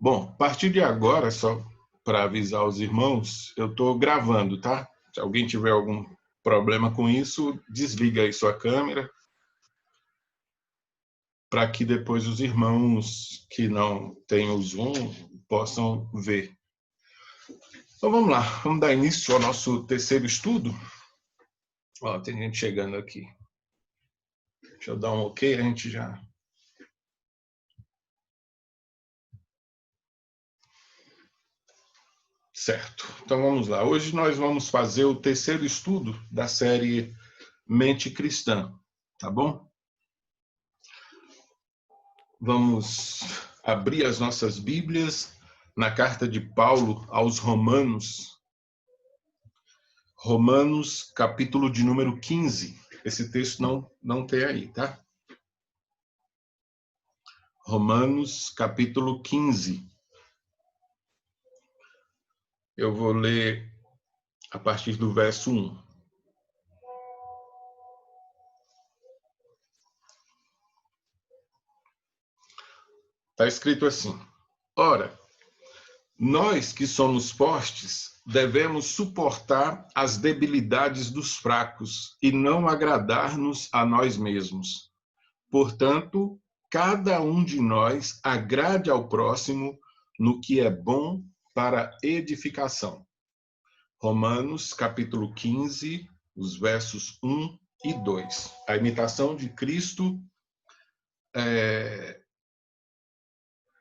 Bom, a partir de agora, só para avisar os irmãos, eu estou gravando, tá? Se alguém tiver algum problema com isso, desliga aí sua câmera, para que depois os irmãos que não têm o Zoom possam ver. Então vamos lá, vamos dar início ao nosso terceiro estudo. Ó, tem gente chegando aqui. Deixa eu dar um ok, a gente já... Certo, então vamos lá. Hoje nós vamos fazer o terceiro estudo da série Mente Cristã, tá bom? Vamos abrir as nossas Bíblias na carta de Paulo aos Romanos. Romanos, capítulo de número 15. Esse texto não tem aí, tá? Romanos, capítulo 15. Eu vou ler a partir do verso 1. Está escrito assim: Ora, nós que somos fortes devemos suportar as debilidades dos fracos e não agradar-nos a nós mesmos. Portanto, cada um de nós agrade ao próximo no que é bom para edificação. Romanos, capítulo 15, os versos 1 e 2. A imitação de Cristo.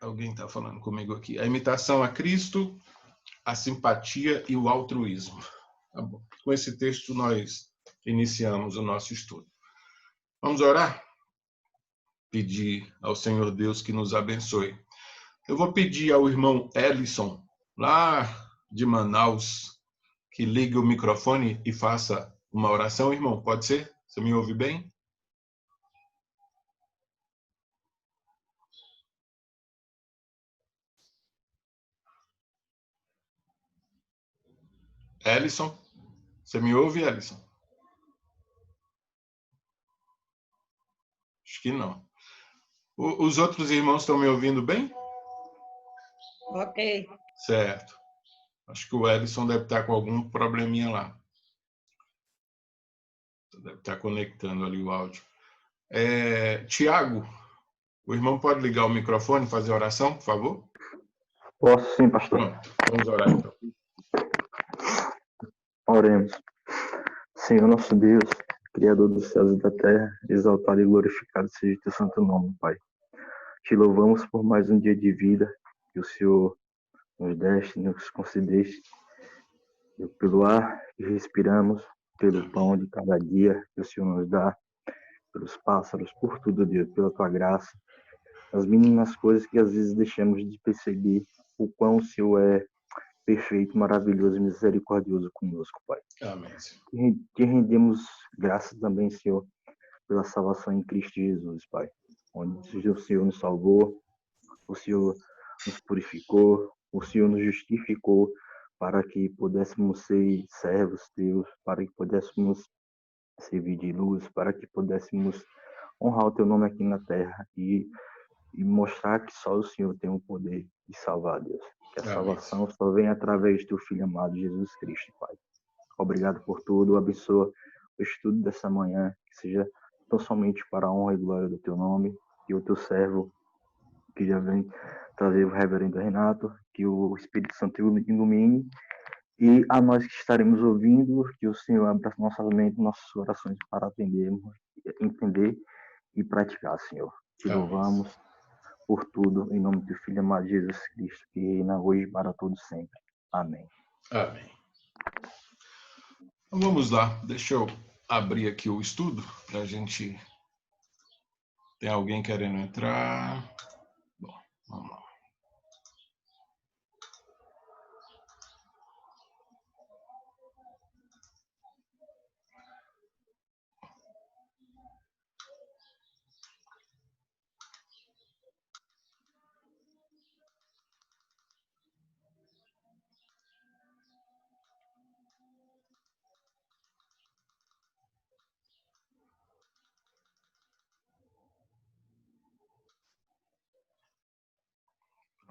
Alguém está falando comigo aqui. A imitação a Cristo, a simpatia e o altruísmo. Tá bom. Com esse texto, nós iniciamos o nosso estudo. Vamos orar? Pedir ao Senhor Deus que nos abençoe. Eu vou pedir ao irmão Ellison, lá de Manaus, que ligue o microfone e faça uma oração, irmão. Pode ser? Você me ouve bem? Ellison? Você me ouve, Ellison? Acho que não. Os outros irmãos estão me ouvindo bem? Ok. Certo. Acho que o Ellison deve estar com algum probleminha lá. Deve estar conectando ali o áudio. Tiago, o irmão pode ligar o microfone e fazer a oração, por favor? Posso sim, pastor. Pronto, vamos orar então. Oremos. Senhor nosso Deus, Criador dos céus e da terra, exaltado e glorificado seja o teu santo nome, Pai. Te louvamos por mais um dia de vida que o Senhor nos deste, nos concedeste, pelo ar que respiramos, pelo pão de cada dia que o Senhor nos dá, pelos pássaros, por tudo, Deus, pela tua graça, as mínimas coisas que às vezes deixamos de perceber o quão o Senhor é perfeito, maravilhoso e misericordioso conosco, Pai. Amém. Te rendemos graças também, Senhor, pela salvação em Cristo Jesus, Pai. Onde o Senhor nos salvou, o Senhor nos purificou, o Senhor nos justificou para que pudéssemos ser servos teus, para que pudéssemos servir de luz, para que pudéssemos honrar o teu nome aqui na terra e mostrar que só o Senhor tem o poder de salvar, Deus. Que a salvação só vem através do teu Filho amado, Jesus Cristo, Pai. Obrigado por tudo, abençoa o estudo dessa manhã, que seja tão somente para a honra e glória do teu nome, e o teu servo, que já vem trazer o reverendo Renato, que o Espírito Santo ilumine, e a nós que estaremos ouvindo, que o Senhor abra nossas mentes, nossas corações para atendermos, entender e praticar, Senhor. Te louvamos por tudo, em nome do Filho amado Jesus Cristo, que reina hoje e para todos sempre. Amém. Amém. Então vamos lá, deixa eu abrir aqui o estudo para a gente. Tem alguém querendo entrar? Bom, vamos lá.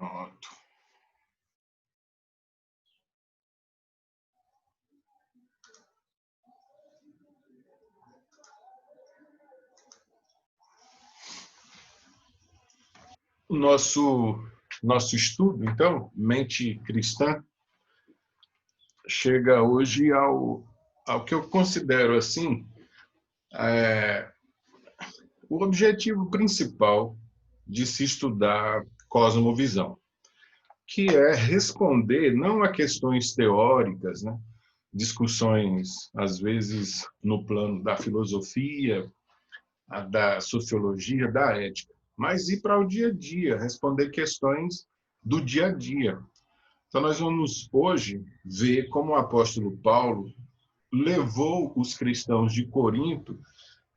Pronto. O nosso estudo, então, mente cristã, chega hoje ao que eu considero assim o objetivo principal de se estudar cosmovisão, que é responder não a questões teóricas, né? Discussões, às vezes, no plano da filosofia, da sociologia, da ética, mas ir para o dia a dia, responder questões do dia a dia. Então, nós vamos hoje ver como o apóstolo Paulo levou os cristãos de Corinto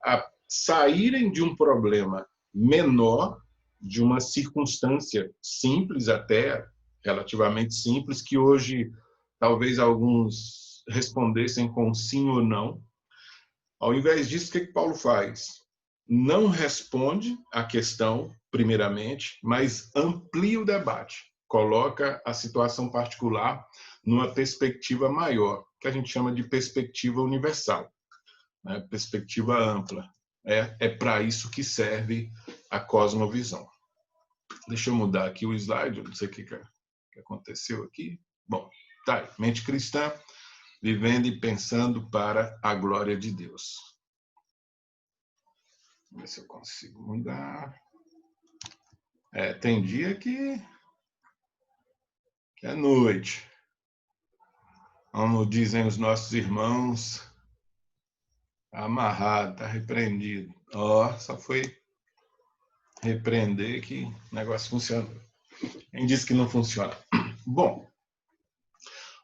a saírem de um problema menor, de uma circunstância simples até, relativamente simples, que hoje talvez alguns respondessem com sim ou não. Ao invés disso, o que Paulo faz? Não responde à questão, primeiramente, mas amplia o debate, coloca a situação particular numa perspectiva maior, que a gente chama de perspectiva universal, né? Perspectiva ampla. É para isso que serve a cosmovisão. Deixa eu mudar aqui o slide, eu não sei o que aconteceu aqui. Bom, tá aí. Mente cristã, vivendo e pensando para a glória de Deus. Vamos ver se eu consigo mudar. Tem dia que é noite. Como dizem os nossos irmãos, tá amarrado, tá repreendido. Só foi repreender que o negócio funciona. Quem disse que não funciona? Bom,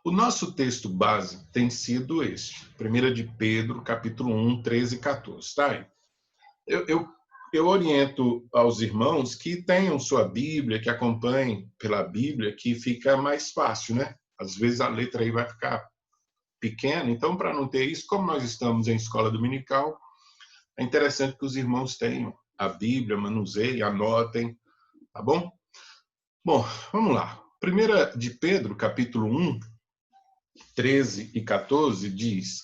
o nosso texto base tem sido este. 1 de Pedro, capítulo 1, 13 e 14. Tá aí. Eu oriento aos irmãos que tenham sua Bíblia, que acompanhem pela Bíblia, que fica mais fácil, né? Às vezes a letra aí vai ficar pequena, então, para não ter isso, como nós estamos em escola dominical, é interessante que os irmãos tenham a Bíblia, manuseiem, anotem, tá bom? Bom, vamos lá. 1 de Pedro, capítulo 1, 13 e 14, diz: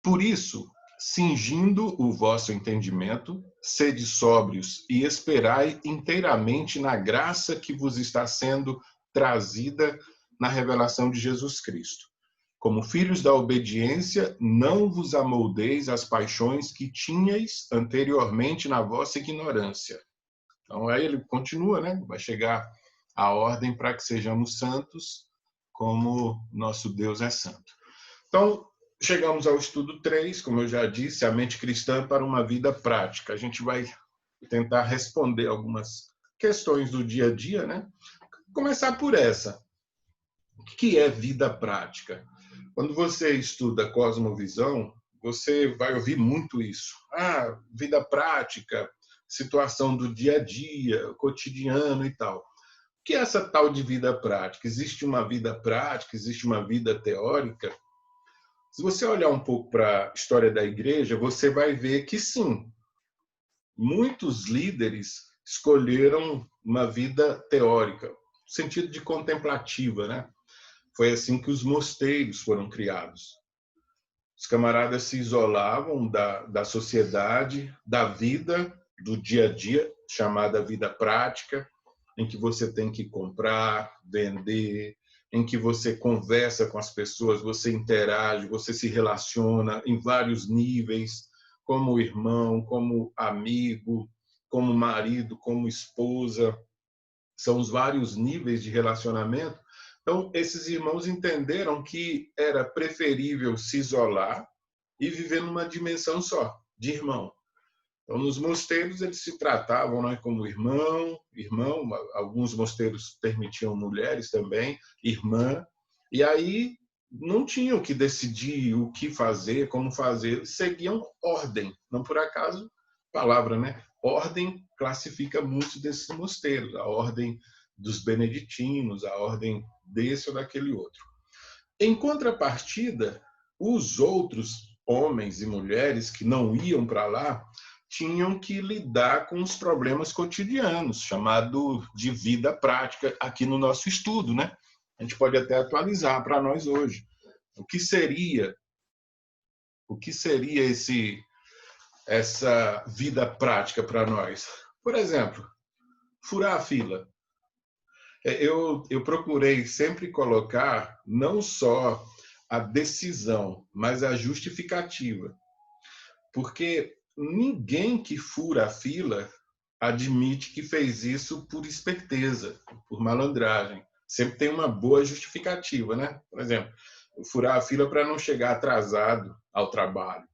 Por isso, cingindo o vosso entendimento, sede sóbrios e esperai inteiramente na graça que vos está sendo trazida na revelação de Jesus Cristo. Como filhos da obediência, não vos amoldeis às paixões que tinhais anteriormente na vossa ignorância. Então, aí ele continua, né? Vai chegar a ordem para que sejamos santos, como nosso Deus é santo. Então, chegamos ao estudo 3, como eu já disse, a mente cristã para uma vida prática. A gente vai tentar responder algumas questões do dia a dia, né? Começar por essa. O que é vida prática? Quando você estuda cosmovisão, você vai ouvir muito isso. Vida prática, situação do dia a dia, cotidiano e tal. O que é essa tal de vida prática? Existe uma vida prática? Existe uma vida teórica? Se você olhar um pouco para a história da igreja, você vai ver que sim, muitos líderes escolheram uma vida teórica, no sentido de contemplativa, né? Foi assim que os mosteiros foram criados. Os camaradas se isolavam da sociedade, da vida, do dia a dia, chamada vida prática, em que você tem que comprar, vender, em que você conversa com as pessoas, você interage, você se relaciona em vários níveis, como irmão, como amigo, como marido, como esposa. São os vários níveis de relacionamento. Então, esses irmãos entenderam que era preferível se isolar e viver numa dimensão só, de irmão. Então, nos mosteiros, eles se tratavam, né, como irmão, alguns mosteiros permitiam mulheres também, irmã, e aí não tinham que decidir o que fazer, como fazer, seguiam ordem. Não por acaso, palavra, né? Ordem classifica muitos desses mosteiros, a ordem dos beneditinos, a ordem desse ou daquele outro. Em contrapartida, os outros homens e mulheres que não iam para lá tinham que lidar com os problemas cotidianos, chamado de vida prática aqui no nosso estudo, né? A gente pode até atualizar para nós hoje. O que seria essa vida prática para nós? Por exemplo, furar a fila. Eu procurei sempre colocar não só a decisão, mas a justificativa. Porque ninguém que fura a fila admite que fez isso por esperteza, por malandragem. Sempre tem uma boa justificativa, né? Por exemplo, furar a fila para não chegar atrasado ao trabalho.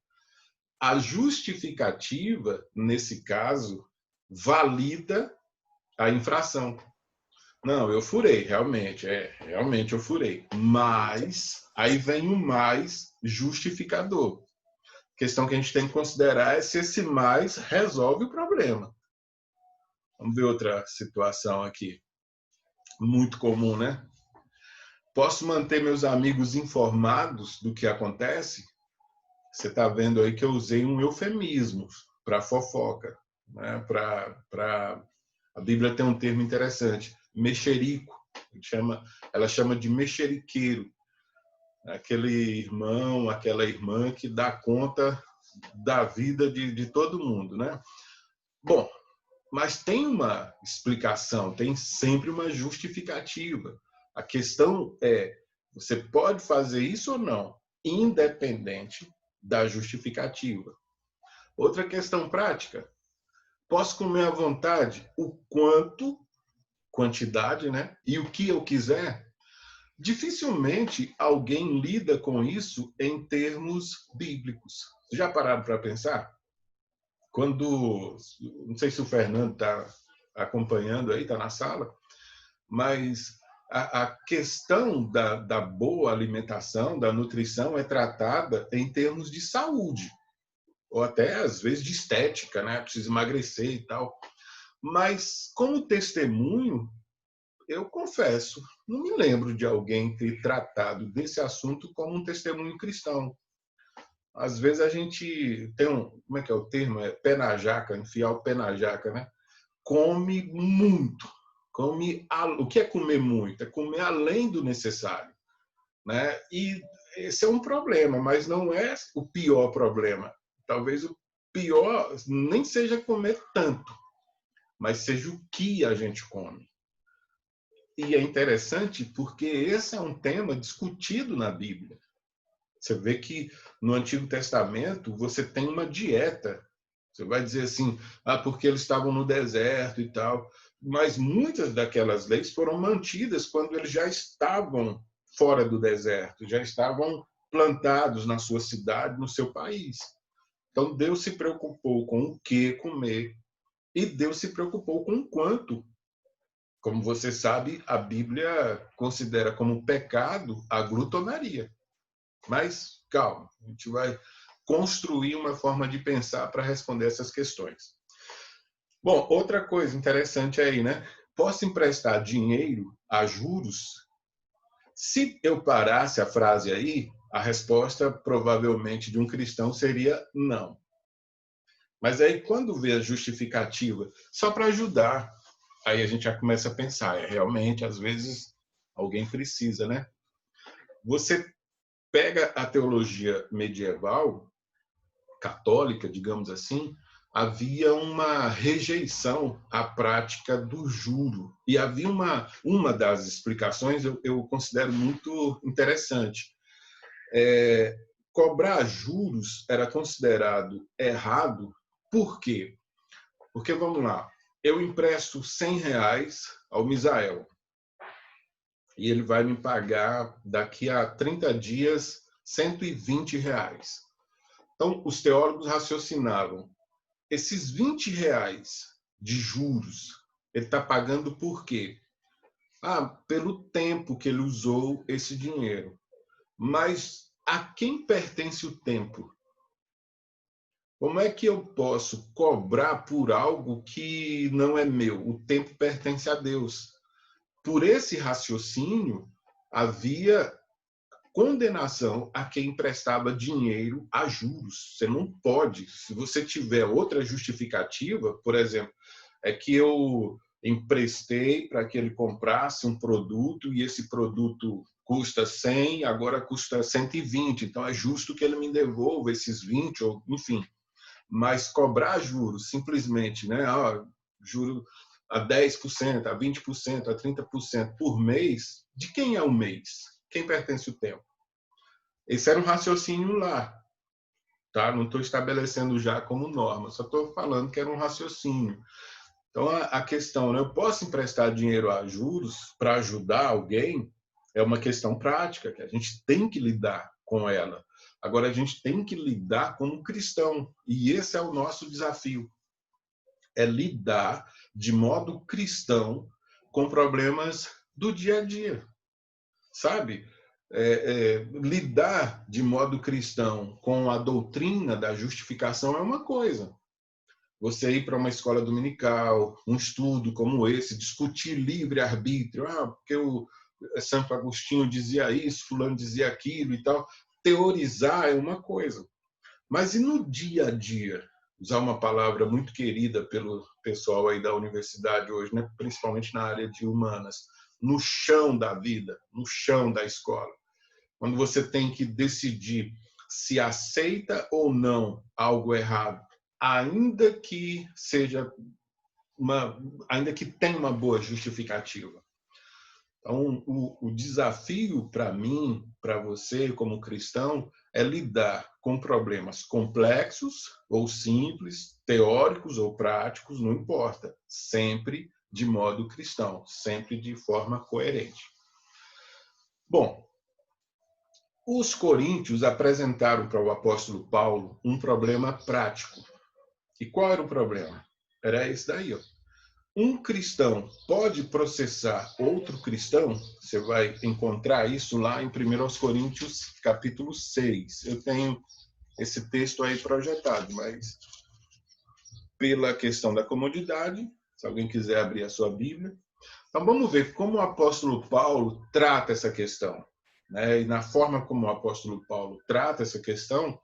A justificativa, nesse caso, valida a infração. Não, eu furei, realmente eu furei. Mas, aí vem o mais justificador. A questão que a gente tem que considerar é se esse mais resolve o problema. Vamos ver outra situação aqui. Muito comum, né? Posso manter meus amigos informados do que acontece? Você está vendo aí que eu usei um eufemismo para fofoca, né? A Bíblia tem um termo interessante, mexerico. Ela chama de mexeriqueiro. Aquele irmão, aquela irmã que dá conta da vida de todo mundo, né? Bom, mas tem uma explicação, tem sempre uma justificativa. A questão é, você pode fazer isso ou não, independente da justificativa. Outra questão prática, posso comer à vontade o quanto, quantidade, né? E o que eu quiser? Dificilmente alguém lida com isso em termos bíblicos. Já pararam para pensar? Não sei se o Fernando está acompanhando aí, está na sala, mas a questão da boa alimentação, da nutrição, é tratada em termos de saúde, ou até, às vezes, de estética, né? Precisa emagrecer e tal. Mas, como testemunho, eu confesso, não me lembro de alguém ter tratado desse assunto como um testemunho cristão. Às vezes a gente tem como é que é o termo? É pé na jaca, enfiar o pé na jaca, né? Come muito. O que é comer muito? É comer além do necessário, né? E esse é um problema, mas não é o pior problema. Talvez o pior nem seja comer tanto, mas seja o que a gente come. E é interessante porque esse é um tema discutido na Bíblia. Você vê que no Antigo Testamento você tem uma dieta. Você vai dizer assim, porque eles estavam no deserto e tal. Mas muitas daquelas leis foram mantidas quando eles já estavam fora do deserto, já estavam plantados na sua cidade, no seu país. Então Deus se preocupou com o que comer e Deus se preocupou com o quanto. Como você sabe, a Bíblia considera como pecado a glutonaria. Mas, calma, a gente vai construir uma forma de pensar para responder essas questões. Bom, outra coisa interessante aí, né? Posso emprestar dinheiro a juros? Se eu parasse a frase aí, a resposta provavelmente de um cristão seria não. Mas aí, quando vê a justificativa, só para ajudar, aí a gente já começa a pensar, realmente, às vezes, alguém precisa, né? Você pega a teologia medieval, católica, digamos assim, havia uma rejeição à prática do juro. E havia uma das explicações, eu considero muito interessante. Cobrar juros era considerado errado, por quê? Porque, vamos lá, eu empresto R$100 ao Misael e ele vai me pagar daqui a 30 dias R$120. Então, os teólogos raciocinavam, esses R$20 de juros, ele está pagando por quê? Pelo tempo que ele usou esse dinheiro. Mas a quem pertence o tempo? Como é que eu posso cobrar por algo que não é meu? O tempo pertence a Deus. Por esse raciocínio, havia condenação a quem emprestava dinheiro a juros. Você não pode. Se você tiver outra justificativa, por exemplo, é que eu emprestei para que ele comprasse um produto e esse produto custa 100, agora custa 120, então é justo que ele me devolva esses 20, ou enfim. Mas cobrar juros simplesmente, né? Juro a 10%, a 20%, a 30% por mês, de quem é o mês? Quem pertence o tempo? Esse era um raciocínio lá, tá? Não estou estabelecendo já como norma, só estou falando que era um raciocínio. Então, a questão, né? Eu posso emprestar dinheiro a juros para ajudar alguém? É uma questão prática, que a gente tem que lidar com ela. Agora, a gente tem que lidar como cristão, e esse é o nosso desafio. É lidar de modo cristão com problemas do dia a dia, sabe? Lidar de modo cristão com a doutrina da justificação é uma coisa. Você ir para uma escola dominical, um estudo como esse, discutir livre-arbítrio, porque o Santo Agostinho dizia isso, fulano dizia aquilo e tal. Teorizar é uma coisa. Mas e no dia a dia? Usar uma palavra muito querida pelo pessoal aí da universidade hoje, né? Principalmente na área de humanas, no chão da vida, no chão da escola. Quando você tem que decidir se aceita ou não algo errado, ainda que tenha uma boa justificativa. Então, o desafio para mim, para você como cristão, é lidar com problemas complexos ou simples, teóricos ou práticos, não importa, sempre de modo cristão, sempre de forma coerente. Bom, os coríntios apresentaram para o apóstolo Paulo um problema prático. E qual era o problema? Era esse daí, ó. Um cristão pode processar outro cristão? Você vai encontrar isso lá em 1 Coríntios, capítulo 6. Eu tenho esse texto aí projetado, mas pela questão da comodidade, se alguém quiser abrir a sua Bíblia. Então vamos ver como o apóstolo Paulo trata essa questão, né? E na forma como o apóstolo Paulo trata essa questão,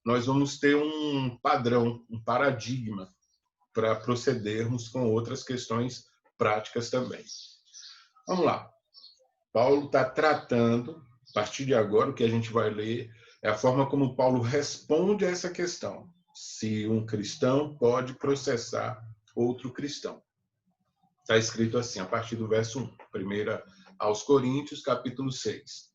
nós vamos ter um padrão, um paradigma para procedermos com outras questões práticas também. Vamos lá. Paulo está tratando, a partir de agora, o que a gente vai ler é a forma como Paulo responde a essa questão. Se um cristão pode processar outro cristão. Está escrito assim, a partir do verso 1, 1 aos Coríntios, capítulo 6.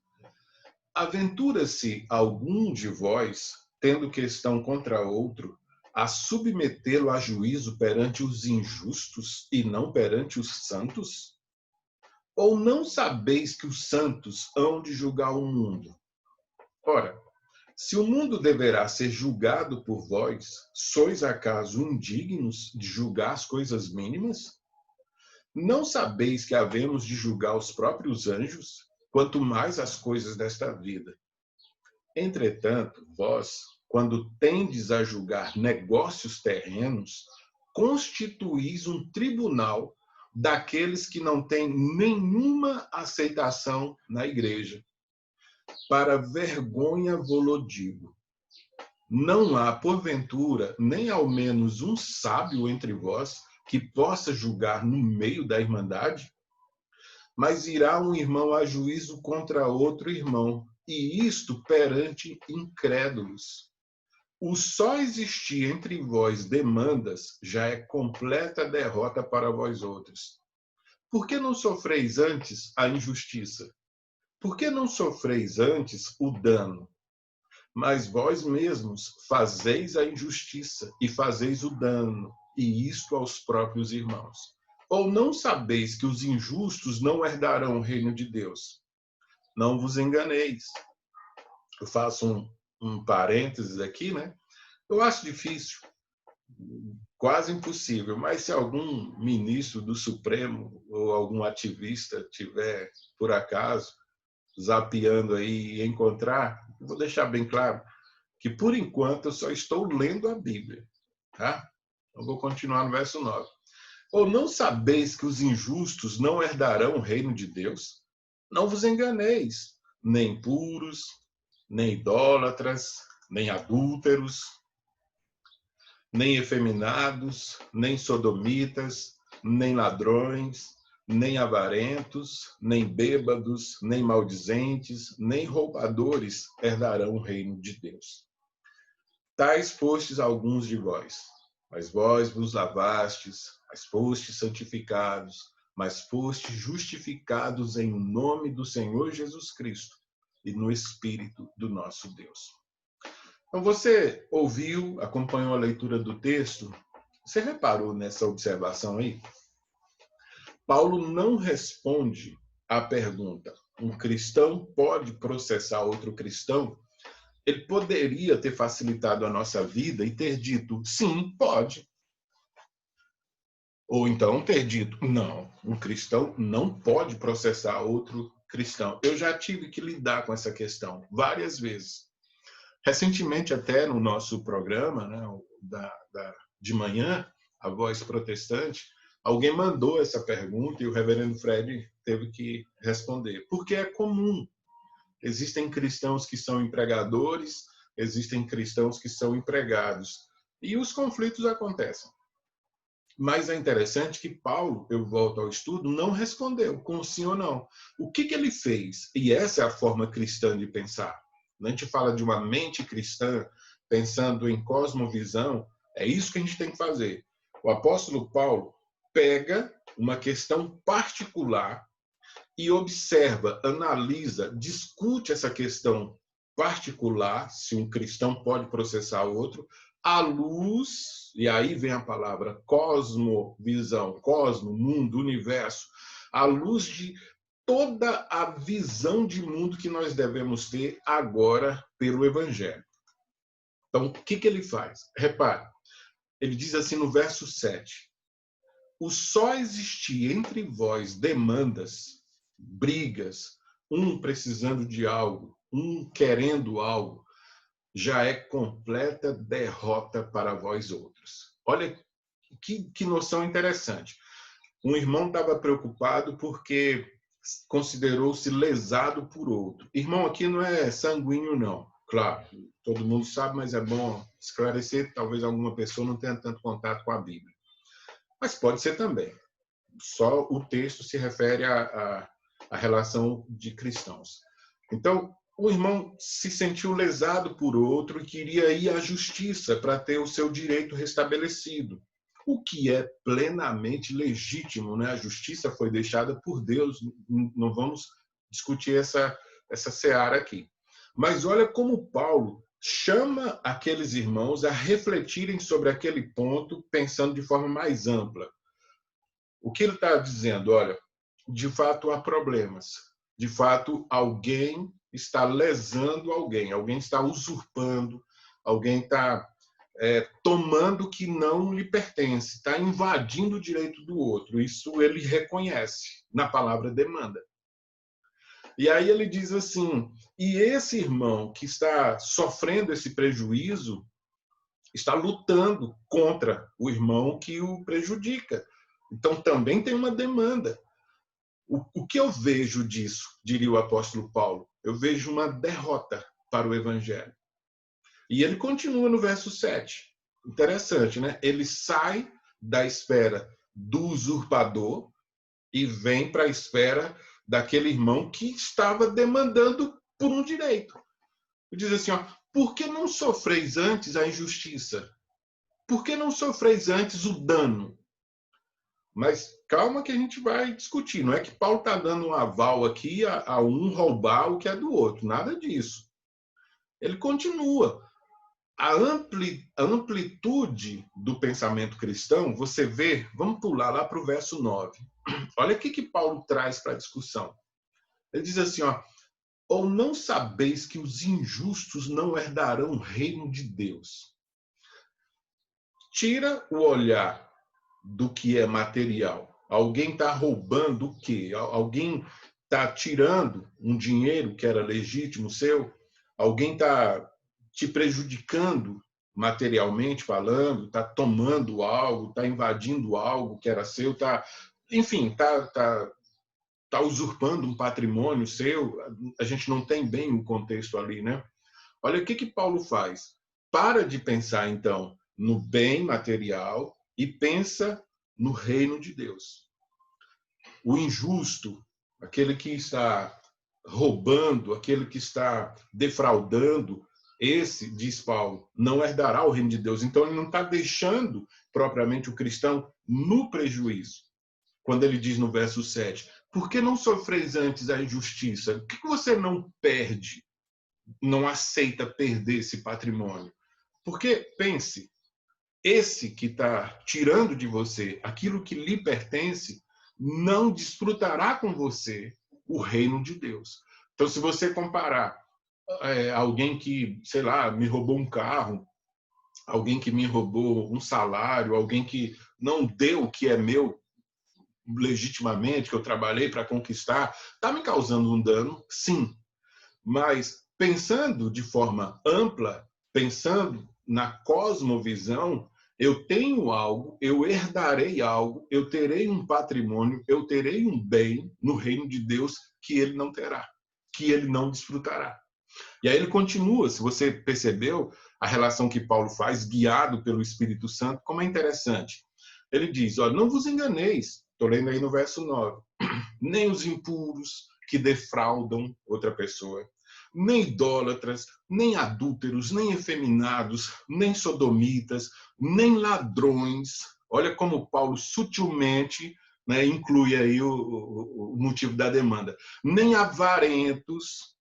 Aventura-se algum de vós, tendo questão contra outro, a submetê-lo a juízo perante os injustos e não perante os santos? Ou não sabeis que os santos hão de julgar o mundo? Ora, se o mundo deverá ser julgado por vós, sois acaso indignos de julgar as coisas mínimas? Não sabeis que havemos de julgar os próprios anjos, quanto mais as coisas desta vida? Entretanto, vós, quando tendes a julgar negócios terrenos, constituís um tribunal daqueles que não têm nenhuma aceitação na igreja. Para vergonha vos digo, não há, porventura, nem ao menos um sábio entre vós que possa julgar no meio da irmandade? Mas irá um irmão a juízo contra outro irmão, e isto perante incrédulos. O só existir entre vós demandas já é completa derrota para vós outros. Por que não sofreis antes a injustiça? Por que não sofreis antes o dano? Mas vós mesmos fazeis a injustiça e fazeis o dano, e isto aos próprios irmãos. Ou não sabeis que os injustos não herdarão o reino de Deus? Não vos enganeis. Eu faço um parênteses aqui, né? Eu acho difícil, quase impossível, mas se algum ministro do Supremo ou algum ativista tiver, por acaso, zapeando aí e encontrar, vou deixar bem claro que, por enquanto, eu só estou lendo a Bíblia, tá? Eu vou continuar no verso 9. Ou não sabeis que os injustos não herdarão o reino de Deus? Não vos enganeis. nem impuros, nem idólatras, nem adúlteros, nem efeminados, nem sodomitas, nem ladrões, nem avarentos, nem bêbados, nem maldizentes, nem roubadores herdarão o reino de Deus. Tais fostes alguns de vós, mas vós vos lavastes, mas fostes santificados, mas fostes justificados em nome do Senhor Jesus Cristo e no Espírito do nosso Deus. Então, você ouviu, acompanhou a leitura do texto, você reparou nessa observação aí? Paulo não responde à pergunta: um cristão pode processar outro cristão? Ele poderia ter facilitado a nossa vida e ter dito, sim, pode. Ou então ter dito, não, um cristão não pode processar outro cristão. Eu já tive que lidar com essa questão várias vezes. Recentemente, até no nosso programa, né, de manhã, a Voz Protestante, alguém mandou essa pergunta e o reverendo Fred teve que responder. Porque é comum. Existem cristãos que são empregadores, existem cristãos que são empregados. E os conflitos acontecem. Mas é interessante que Paulo, eu volto ao estudo, não respondeu com sim ou não. O que ele fez? E essa é a forma cristã de pensar. A gente fala de uma mente cristã, pensando em cosmovisão, é isso que a gente tem que fazer. O apóstolo Paulo pega uma questão particular e observa, analisa, discute essa questão particular, se um cristão pode processar outro, à luz, e aí vem a palavra cosmovisão, cosmo, mundo, universo, à luz de toda a visão de mundo que nós devemos ter agora pelo Evangelho. Então, o que ele faz? Repare, ele diz assim no verso 7, o só existir entre vós demandas, brigas, um precisando de algo, um querendo algo, já é completa derrota para vós outros. Olha que noção interessante. Um irmão estava preocupado porque considerou-se lesado por outro. Irmão aqui não é sanguíneo, não. Claro, todo mundo sabe, mas é bom esclarecer, talvez alguma pessoa não tenha tanto contato com a Bíblia. Mas pode ser também. Só o texto se refere à relação de cristãos. Então, o irmão se sentiu lesado por outro e queria ir à justiça para ter o seu direito restabelecido, o que é plenamente legítimo, né? A justiça foi deixada por Deus, não vamos discutir essa seara aqui. Mas olha como Paulo chama aqueles irmãos a refletirem sobre aquele ponto, pensando de forma mais ampla. O que ele está dizendo? Olha, de fato há problemas. De fato, alguém está lesando alguém, alguém está usurpando, alguém está tomando o que não lhe pertence, está invadindo o direito do outro. Isso ele reconhece na palavra demanda. E aí ele diz assim, e esse irmão que está sofrendo esse prejuízo está lutando contra o irmão que o prejudica. Então também tem uma demanda. O que eu vejo disso, diria o apóstolo Paulo? Eu vejo uma derrota para o evangelho. E ele continua no verso 7. Interessante, né? Ele sai da esfera do usurpador e vem para a esfera daquele irmão que estava demandando por um direito. Ele diz assim, ó, por que não sofreis antes a injustiça? Por que não sofreis antes o dano? Mas calma que a gente vai discutir. Não é que Paulo está dando um aval aqui a um roubar o que é do outro. Nada disso. Ele continua. A amplitude do pensamento cristão, você vê, vamos pular lá para o verso 9. Olha o que Paulo traz para a discussão. Ele diz assim, ó, ou não sabeis que os injustos não herdarão o reino de Deus? Tira o olhar do que é material. Alguém está roubando o quê? Alguém está tirando um dinheiro que era legítimo seu? Alguém está te prejudicando materialmente falando? Está tomando algo? Está invadindo algo que era seu? Enfim, está está usurpando um patrimônio seu, a gente não tem bem o contexto ali, né? Olha o que Paulo faz. Para de pensar, então, no bem material e pensa no reino de Deus. O injusto, aquele que está roubando, aquele que está defraudando, esse, diz Paulo, não herdará o reino de Deus. Então, ele não está deixando propriamente o cristão no prejuízo. Quando ele diz no verso 7, por que não sofreis antes a injustiça? Por que você não perde, não aceita perder esse patrimônio? Porque, pense, esse que está tirando de você aquilo que lhe pertence, não desfrutará com você o reino de Deus. Então, se você comparar alguém que, sei lá, me roubou um carro, alguém que me roubou um salário, alguém que não deu o que é meu legitimamente, que eu trabalhei para conquistar, está me causando um dano, sim. Mas pensando de forma ampla, pensando na cosmovisão, eu tenho algo, eu herdarei algo, eu terei um patrimônio, eu terei um bem no reino de Deus que ele não terá, que ele não desfrutará. E aí ele continua, se você percebeu a relação que Paulo faz, guiado pelo Espírito Santo, como é interessante. Ele diz, olha, não vos enganeis, estou lendo aí no verso 9, nem os impuros que defraudam outra pessoa, nem idólatras, nem adúlteros, nem efeminados, nem sodomitas, nem ladrões. Olha como Paulo sutilmente, né, inclui aí o motivo da demanda. Nem avarentos,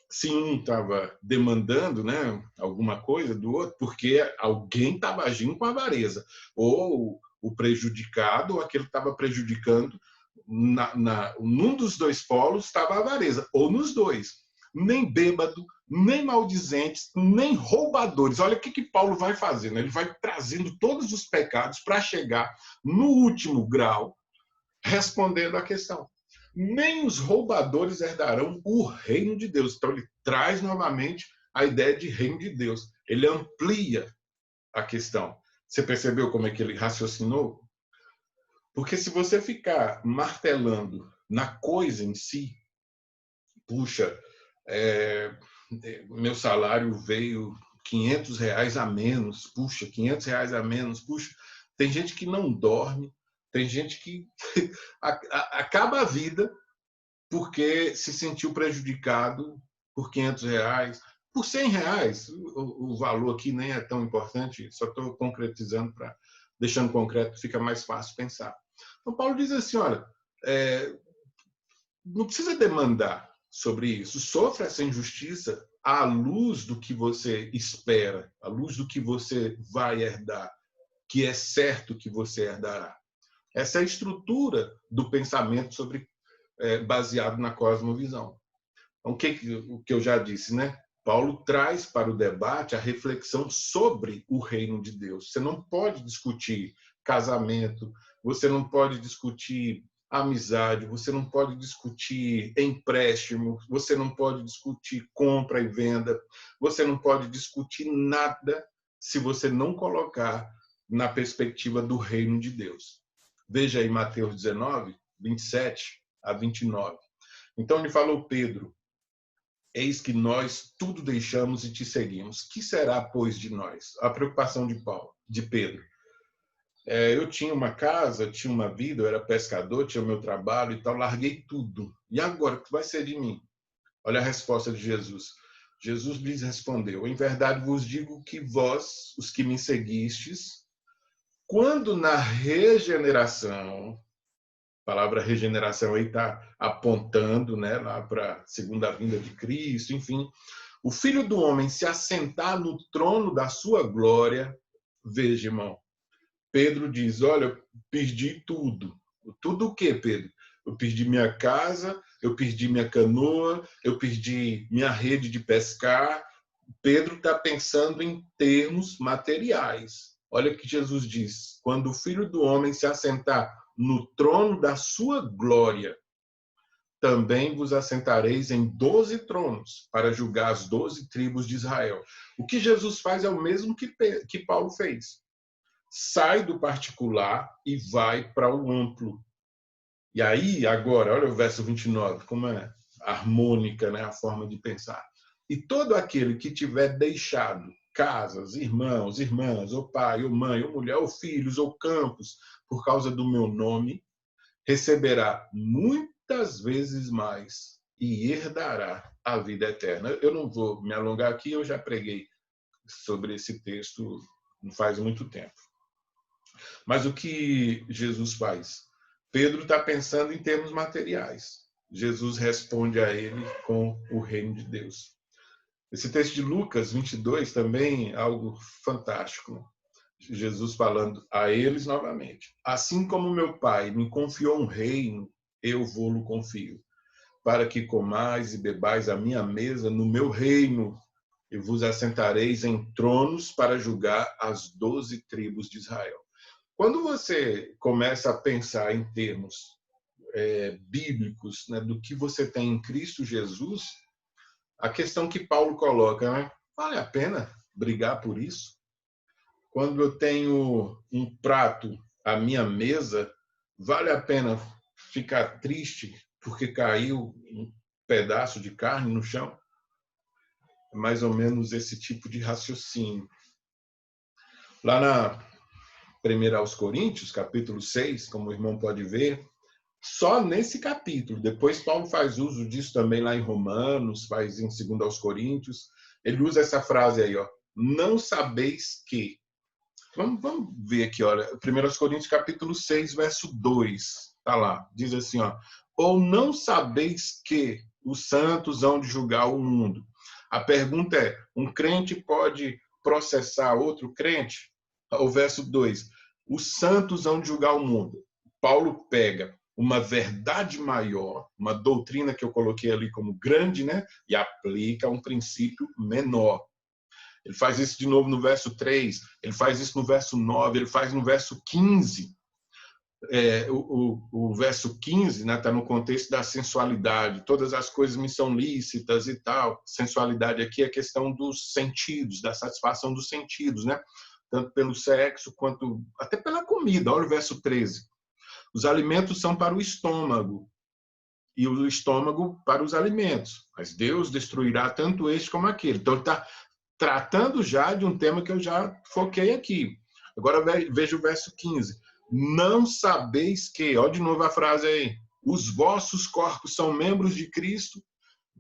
se um estava demandando, né, alguma coisa do outro, porque alguém estava agindo com avareza, ou o prejudicado, ou aquele que estava prejudicando, num dos dois polos estava a avareza, ou nos dois. Nem bêbado, nem maldizentes, nem roubadores. Olha o que Paulo vai fazendo. Ele vai trazendo todos os pecados para chegar no último grau, respondendo à questão. Nem os roubadores herdarão o reino de Deus. Então, ele traz novamente a ideia de reino de Deus. Ele amplia a questão. Você percebeu como é que ele raciocinou? Porque se você ficar martelando na coisa em si, puxa, meu salário veio R$ 500 a menos, puxa, R$ 500 a menos, puxa. Tem gente que não dorme, tem gente que acaba a vida porque se sentiu prejudicado por R$ 500, por R$ 100. O valor aqui nem é tão importante, só estou concretizando deixando concreto, fica mais fácil pensar. Então, Paulo diz assim, olha, não precisa demandar sobre isso, sofra essa injustiça à luz do que você espera, à luz do que você vai herdar, que é certo que você herdará. Essa é a estrutura do pensamento baseado na cosmovisão. Então, o que eu já disse, né? Paulo traz para o debate a reflexão sobre o reino de Deus. Você não pode discutir casamento, você não pode discutir amizade, você não pode discutir empréstimo, você não pode discutir compra e venda, você não pode discutir nada se você não colocar na perspectiva do reino de Deus. Veja aí Mateus 19, 27 a 29. Então lhe falou Pedro, eis que nós tudo deixamos e te seguimos. Que será, pois, de nós? A preocupação de Pedro. Eu tinha uma casa, tinha uma vida, eu era pescador, tinha o meu trabalho e tal, larguei tudo. E agora, o que vai ser de mim? Olha a resposta de Jesus. Jesus lhes respondeu, em verdade vos digo que vós, os que me seguistes, quando na regeneração, a palavra regeneração aí está apontando, né, lá para a segunda vinda de Cristo, enfim. O Filho do Homem se assentar no trono da sua glória. Veja, irmão, Pedro diz, olha, eu perdi tudo. Tudo o quê, Pedro? Eu perdi minha casa, eu perdi minha canoa, eu perdi minha rede de pescar. Pedro está pensando em termos materiais. Olha o que Jesus diz, quando o Filho do Homem se assentar no trono da sua glória, também vos assentareis em 12 tronos para julgar as 12 tribos de Israel. O que Jesus faz é o mesmo que Paulo fez. Sai do particular e vai para o amplo. E aí, agora, olha o verso 29, como é harmônica, né, a forma de pensar. E todo aquele que tiver deixado casas, irmãos, irmãs, ou pai, ou mãe, ou mulher, ou filhos, ou campos, por causa do meu nome, receberá muitas vezes mais e herdará a vida eterna. Eu não vou me alongar aqui, eu já preguei sobre esse texto não faz muito tempo. Mas o que Jesus faz? Pedro está pensando em termos materiais. Jesus responde a ele com o reino de Deus. Esse texto de Lucas 22 também é algo fantástico. Jesus falando a eles novamente. Assim como meu Pai me confiou um reino, eu vou-lo confio, para que comais e bebais a minha mesa no meu reino, e vos assentareis em tronos para julgar as 12 tribos de Israel. Quando você começa a pensar em termos bíblicos, né, do que você tem em Cristo Jesus, a questão que Paulo coloca, né, vale a pena brigar por isso? Quando eu tenho um prato à minha mesa, vale a pena ficar triste porque caiu um pedaço de carne no chão? É mais ou menos esse tipo de raciocínio. Lá na 1 aos Coríntios, capítulo 6, como o irmão pode ver, só nesse capítulo, depois Paulo faz uso disso também lá em Romanos, faz em 2 aos Coríntios, ele usa essa frase aí, ó, não sabeis que. Vamos ver aqui, olha, 1 aos Coríntios capítulo 6, verso 2, tá lá, diz assim, ó, ou não sabeis que os santos hão de julgar o mundo. A pergunta é, um crente pode processar outro crente? O verso 2, os santos hão de julgar o mundo. Paulo pega uma verdade maior, uma doutrina que eu coloquei ali como grande, né, e aplica um princípio menor. Ele faz isso de novo no verso 3, ele faz isso no verso 9, ele faz no verso 15. O verso 15 está no contexto da sensualidade. Todas as coisas me são lícitas e tal. Sensualidade aqui é a questão dos sentidos, da satisfação dos sentidos, né? Tanto pelo sexo quanto até pela comida. Olha o verso 13. Os alimentos são para o estômago e o estômago para os alimentos. Mas Deus destruirá tanto este como aquele. Então, ele está tratando já de um tema que eu já foquei aqui. Agora veja o verso 15. Não sabeis que, olha de novo a frase aí, os vossos corpos são membros de Cristo.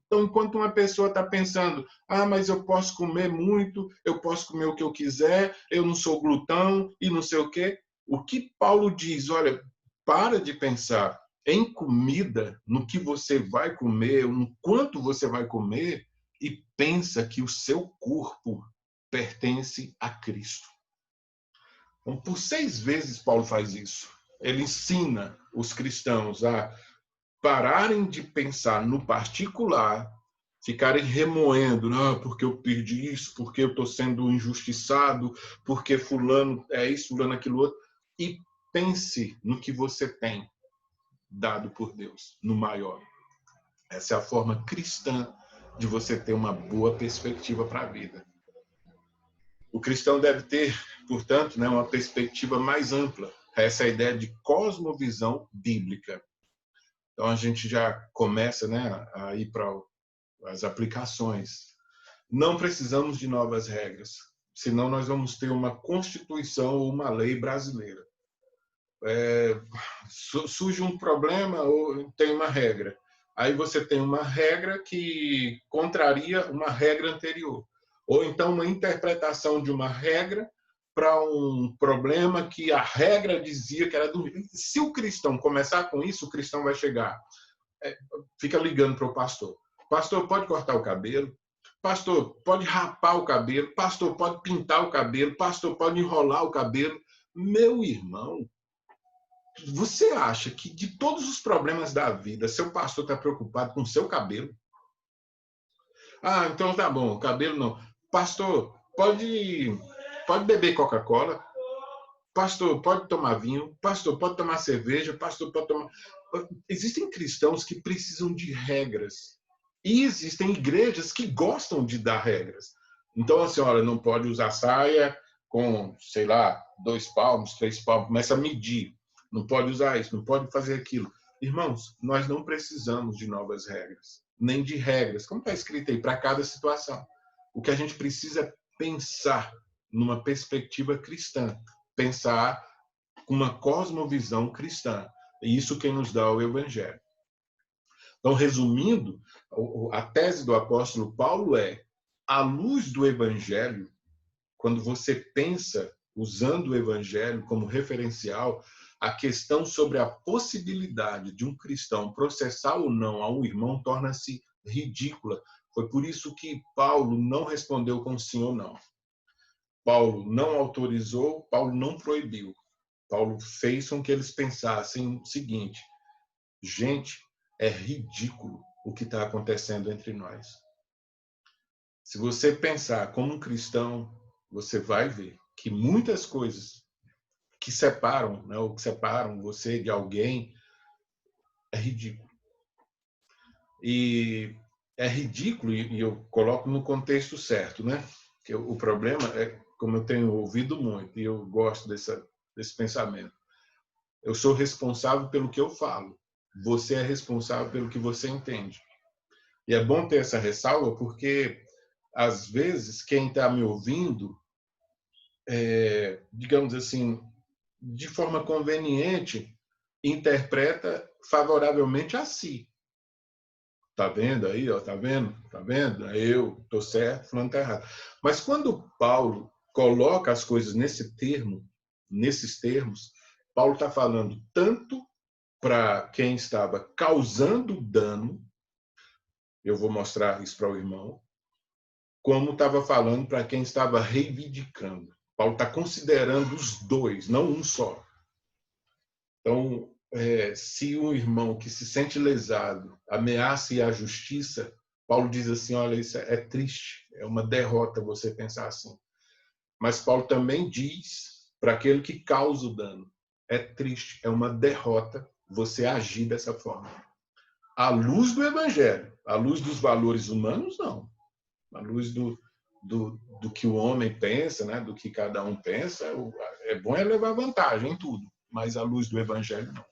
Então, enquanto uma pessoa está pensando, mas eu posso comer muito, eu posso comer o que eu quiser, eu não sou glutão e não sei o quê. O que Paulo diz, olha, para de pensar em comida, no que você vai comer, no quanto você vai comer, e pensa que o seu corpo pertence a Cristo. Então, por 6 vezes Paulo faz isso. Ele ensina os cristãos a pararem de pensar no particular, ficarem remoendo, porque eu perdi isso, porque eu estou sendo injustiçado, porque fulano é isso, fulano aquilo outro, e pense no que você tem dado por Deus, no maior. Essa é a forma cristã de você ter uma boa perspectiva para a vida. O cristão deve ter, portanto, uma perspectiva mais ampla. Essa é a ideia de cosmovisão bíblica. Então, a gente já começa a ir para as aplicações. Não precisamos de novas regras, senão nós vamos ter uma constituição ou uma lei brasileira. Surge um problema ou tem uma regra. Aí você tem uma regra que contraria uma regra anterior. Ou então uma interpretação de uma regra para um problema que a regra dizia que era do... Se o cristão começar com isso, o cristão vai chegar. Fica ligando para o pastor. Pastor, pode cortar o cabelo? Pastor, pode rapar o cabelo? Pastor, pode pintar o cabelo? Pastor, pode enrolar o cabelo? Meu irmão, você acha que de todos os problemas da vida, seu pastor está preocupado com o seu cabelo? Então tá bom, cabelo não. Pastor, pode beber Coca-Cola? Pastor, pode tomar vinho? Pastor, pode tomar cerveja? Pastor, pode tomar... Existem cristãos que precisam de regras. E existem igrejas que gostam de dar regras. Então, a senhora não pode usar saia com, 2 palmos, 3 palmos, começa a medir. Não pode usar isso, não pode fazer aquilo. Irmãos, nós não precisamos de novas regras, nem de regras, como está escrito aí, para cada situação. O que a gente precisa é pensar numa perspectiva cristã, pensar com uma cosmovisão cristã. E isso quem nos dá o Evangelho. Então, resumindo, a tese do apóstolo Paulo é: à luz do Evangelho, quando você pensa usando o Evangelho como referencial, a questão sobre a possibilidade de um cristão processar ou não a um irmão torna-se ridícula. Foi por isso que Paulo não respondeu com sim ou não. Paulo não autorizou, Paulo não proibiu. Paulo fez com que eles pensassem o seguinte: gente, é ridículo o que está acontecendo entre nós. Se você pensar como um cristão, você vai ver que muitas coisas que separam, né, ou que separam você de alguém, é ridículo. E é ridículo, e eu coloco no contexto certo, né? Que o problema é, como eu tenho ouvido muito, e eu gosto desse pensamento, eu sou responsável pelo que eu falo, você é responsável pelo que você entende. E é bom ter essa ressalva, porque, às vezes, quem está me ouvindo, digamos assim, de forma conveniente, interpreta favoravelmente a si. Tá vendo aí, ó, tá vendo? Tá vendo? Eu tô certo, fulano tá errado. Mas quando Paulo coloca as coisas nesses termos, Paulo está falando tanto para quem estava causando dano, eu vou mostrar isso para o irmão, como estava falando para quem estava reivindicando. Paulo está considerando os dois, não um só. Então, se um irmão que se sente lesado ameaça a justiça, Paulo diz assim: olha, isso é triste, é uma derrota você pensar assim. Mas Paulo também diz para aquele que causa o dano: é triste, é uma derrota você agir dessa forma. À luz do Evangelho, à luz dos valores humanos, não. À luz do que o homem pensa, né? Do que cada um pensa, é bom levar vantagem em tudo, mas à luz do Evangelho, não.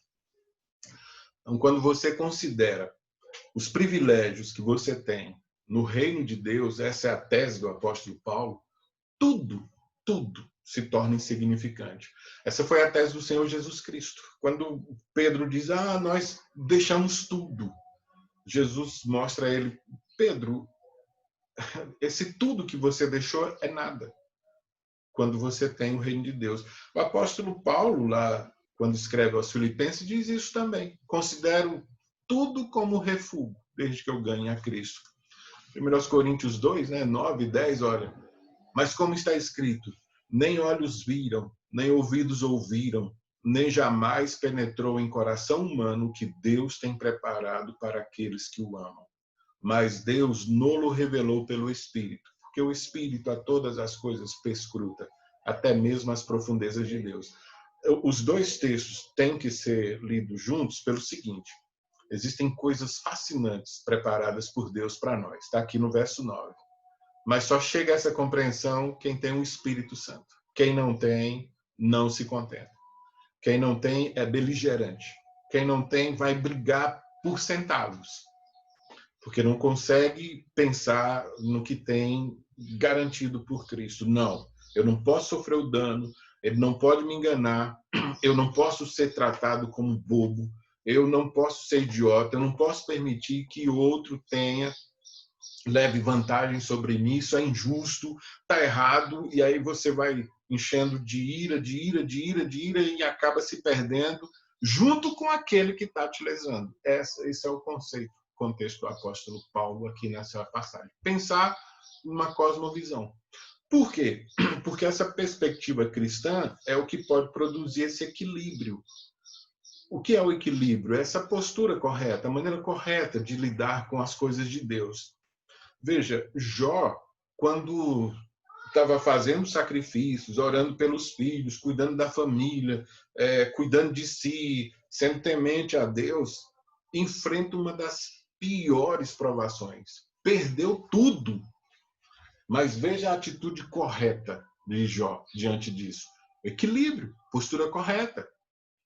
Então, quando você considera os privilégios que você tem no reino de Deus, essa é a tese do apóstolo Paulo, tudo se torna insignificante. Essa foi a tese do Senhor Jesus Cristo. Quando Pedro diz: nós deixamos tudo, Jesus mostra a ele: Pedro, esse tudo que você deixou é nada quando você tem o reino de Deus. O apóstolo Paulo, lá, quando escreve aos Filipenses, diz isso também: considero tudo como refúgio, desde que eu ganhe a Cristo. 1 Coríntios 2, 9 e 10, olha: mas como está escrito, nem olhos viram, nem ouvidos ouviram, nem jamais penetrou em coração humano o que Deus tem preparado para aqueles que o amam. Mas Deus nolo revelou pelo Espírito, porque o Espírito a todas as coisas perscruta, até mesmo as profundezas de Deus. Os dois textos têm que ser lidos juntos pelo seguinte: existem coisas fascinantes preparadas por Deus para nós. Está aqui no verso 9. Mas só chega a essa compreensão quem tem o Espírito Santo. Quem não tem, não se contenta. Quem não tem é beligerante. Quem não tem vai brigar por centavos, porque não consegue pensar no que tem garantido por Cristo. Não, eu não posso sofrer o dano, ele não pode me enganar, eu não posso ser tratado como bobo, eu não posso ser idiota, eu não posso permitir que outro leve vantagem sobre mim, isso é injusto, está errado, e aí você vai enchendo de ira e acaba se perdendo junto com aquele que está te lesando. Esse é o contexto do apóstolo Paulo aqui nessa passagem. Pensar numa cosmovisão. Por quê? Porque essa perspectiva cristã é o que pode produzir esse equilíbrio. O que é o equilíbrio? Essa postura correta, a maneira correta de lidar com as coisas de Deus. Veja, Jó, quando estava fazendo sacrifícios, orando pelos filhos, cuidando da família, cuidando de si, sendo temente a Deus, enfrenta uma das piores provações. Perdeu tudo. Mas veja a atitude correta de Jó diante disso. Equilíbrio, postura correta.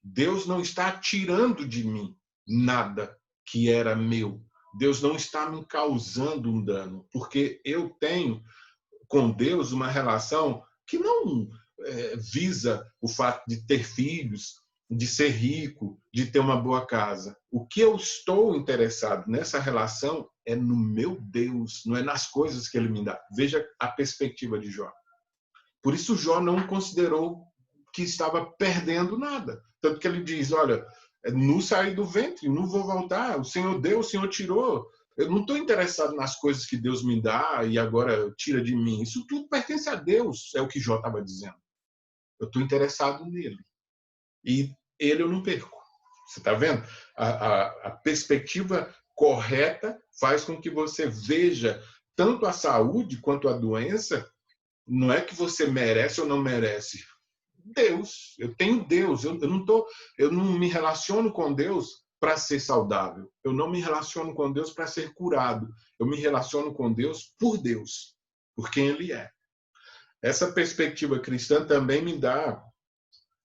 Deus não está tirando de mim. nada que era meu. Deus não está me causando um dano, porque eu tenho com Deus uma relação que não visa o fato de ter filhos, de ser rico, de ter uma boa casa. O que eu estou interessado nessa relação é no meu Deus, não é nas coisas que ele me dá. Veja a perspectiva de Jó. Por isso Jó não considerou que estava perdendo nada. Tanto que ele diz, olha, nu saí do ventre, não vou voltar, o Senhor deu, o Senhor tirou. Eu não estou interessado nas coisas que Deus me dá e agora tira de mim. Isso tudo pertence a Deus, é o que Jó estava dizendo. Eu estou interessado nele. E ele eu não perco. Você está vendo? A perspectiva correta faz com que você veja tanto a saúde quanto a doença. Não é que você merece ou não merece. Deus, eu tenho Deus. Eu não me relaciono com Deus para ser saudável. Eu não me relaciono com Deus para ser curado. Eu me relaciono com Deus, por quem Ele é. Essa perspectiva cristã também me dá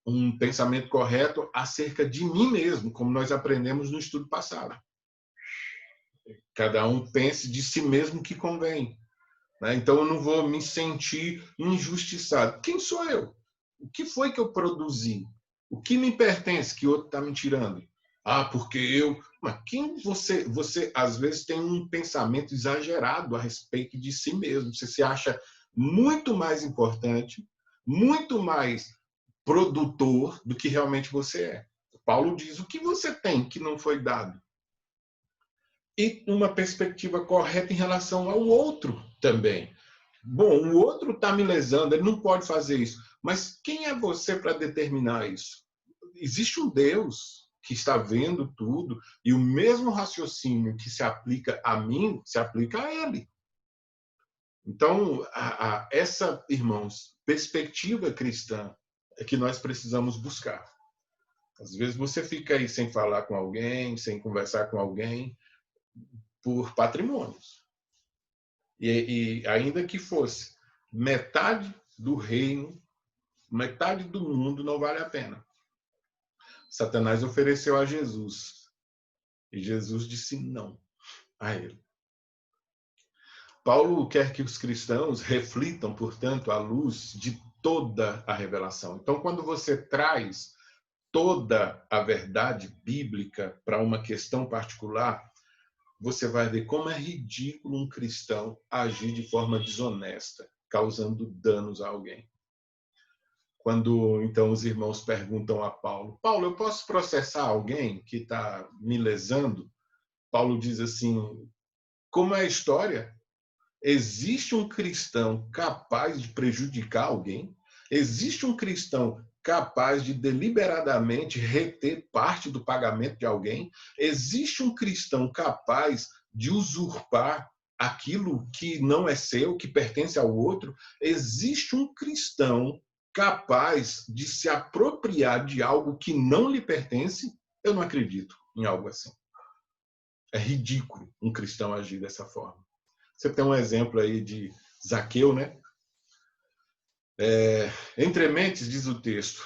um pensamento correto acerca de mim mesmo, como nós aprendemos no estudo passado. Cada um pense de si mesmo o que convém. Então, eu não vou me sentir injustiçado. Quem sou eu? O que foi que eu produzi? O que me pertence que o outro está me tirando? Ah, porque eu... Mas quem você... Você, às vezes, tem um pensamento exagerado a respeito de si mesmo. Você se acha muito mais importante, muito mais produtor do que realmente você é. Paulo diz, o que você tem que não foi dado? E uma perspectiva correta em relação ao outro também. Bom, o outro está me lesando, ele não pode fazer isso. Mas quem é você para determinar isso? Existe um Deus que está vendo tudo e o mesmo raciocínio que se aplica a mim, se aplica a ele. Então, essa, irmãos, perspectiva cristã é que nós precisamos buscar. Às vezes você fica aí sem falar com alguém, sem conversar com alguém, por patrimônios. E ainda que fosse metade do reino, metade do mundo, não vale a pena. Satanás ofereceu a Jesus. E Jesus disse não a ele. Paulo quer que os cristãos reflitam, portanto, à luz de toda a revelação. Então, quando você traz toda a verdade bíblica para uma questão particular, você vai ver como é ridículo um cristão agir de forma desonesta, causando danos a alguém. Quando, então, os irmãos perguntam a Paulo, Paulo, eu posso processar alguém que está me lesando? Paulo diz assim, como é a história? Existe um cristão capaz de prejudicar alguém? Existe um cristão capaz de deliberadamente reter parte do pagamento de alguém? Existe um cristão capaz de usurpar aquilo que não é seu, que pertence ao outro? Existe um cristão capaz de se apropriar de algo que não lhe pertence? Eu não acredito em algo assim. É ridículo um cristão agir dessa forma. Você tem um exemplo aí de Zaqueu, né? Entre mentes, diz o texto,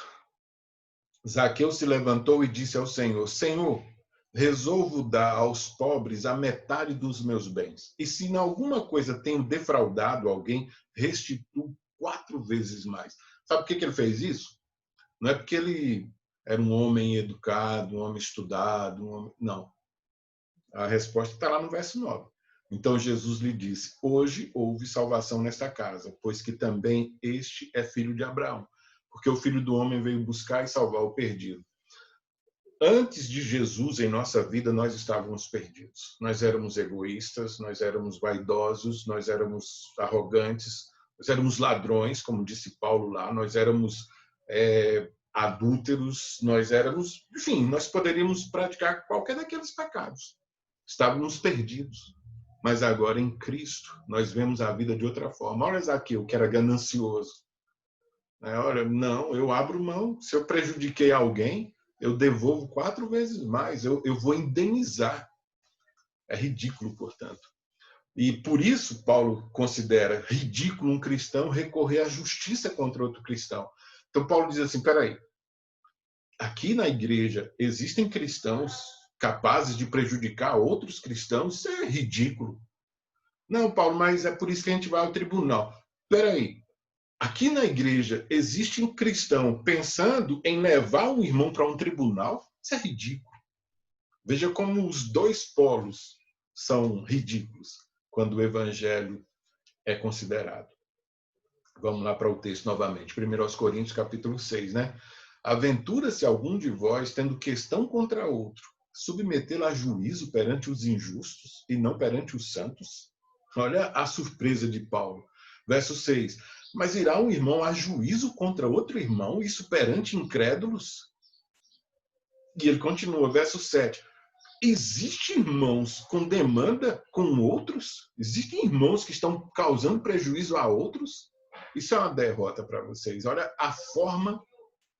Zaqueu se levantou e disse ao Senhor, Senhor, resolvo dar aos pobres a metade dos meus bens. E se em alguma coisa tenho defraudado alguém, restituo 4 vezes mais. Sabe por que ele fez isso? Não é porque ele era um homem educado, um homem estudado, um homem... Não. A resposta está lá no verso 9. Então Jesus lhe disse, hoje houve salvação nesta casa, pois que também este é filho de Abraão, porque o Filho do Homem veio buscar e salvar o perdido. Antes de Jesus em nossa vida, nós estávamos perdidos. Nós éramos egoístas, nós éramos vaidosos, nós éramos arrogantes, nós éramos ladrões, como disse Paulo lá, nós éramos adúlteros, nós éramos... Enfim, nós poderíamos praticar qualquer daqueles pecados. Estávamos perdidos. Mas agora em Cristo nós vemos a vida de outra forma. Olha Zaqueu, que era ganancioso. Olha, não, eu abro mão. Se eu prejudiquei alguém, eu devolvo 4 vezes mais. Eu vou indenizar. É ridículo, portanto. E por isso Paulo considera ridículo um cristão recorrer à justiça contra outro cristão. Então Paulo diz assim, peraí, aqui na igreja existem cristãos capazes de prejudicar outros cristãos, isso é ridículo. Não, Paulo, mas é por isso que a gente vai ao tribunal. Espera aí. Aqui na igreja existe um cristão pensando em levar um irmão para um tribunal? Isso é ridículo. Veja como os dois polos são ridículos quando o evangelho é considerado. Vamos lá para o texto novamente. 1 Coríntios, capítulo 6, né? Aventura-se algum de vós, tendo questão contra outro, submetê-lo a juízo perante os injustos e não perante os santos? Olha a surpresa de Paulo. Verso 6. Mas irá um irmão a juízo contra outro irmão, isso perante incrédulos? E ele continua, verso 7. Existem irmãos com demanda com outros? Existem irmãos que estão causando prejuízo a outros? Isso é uma derrota para vocês. Olha a forma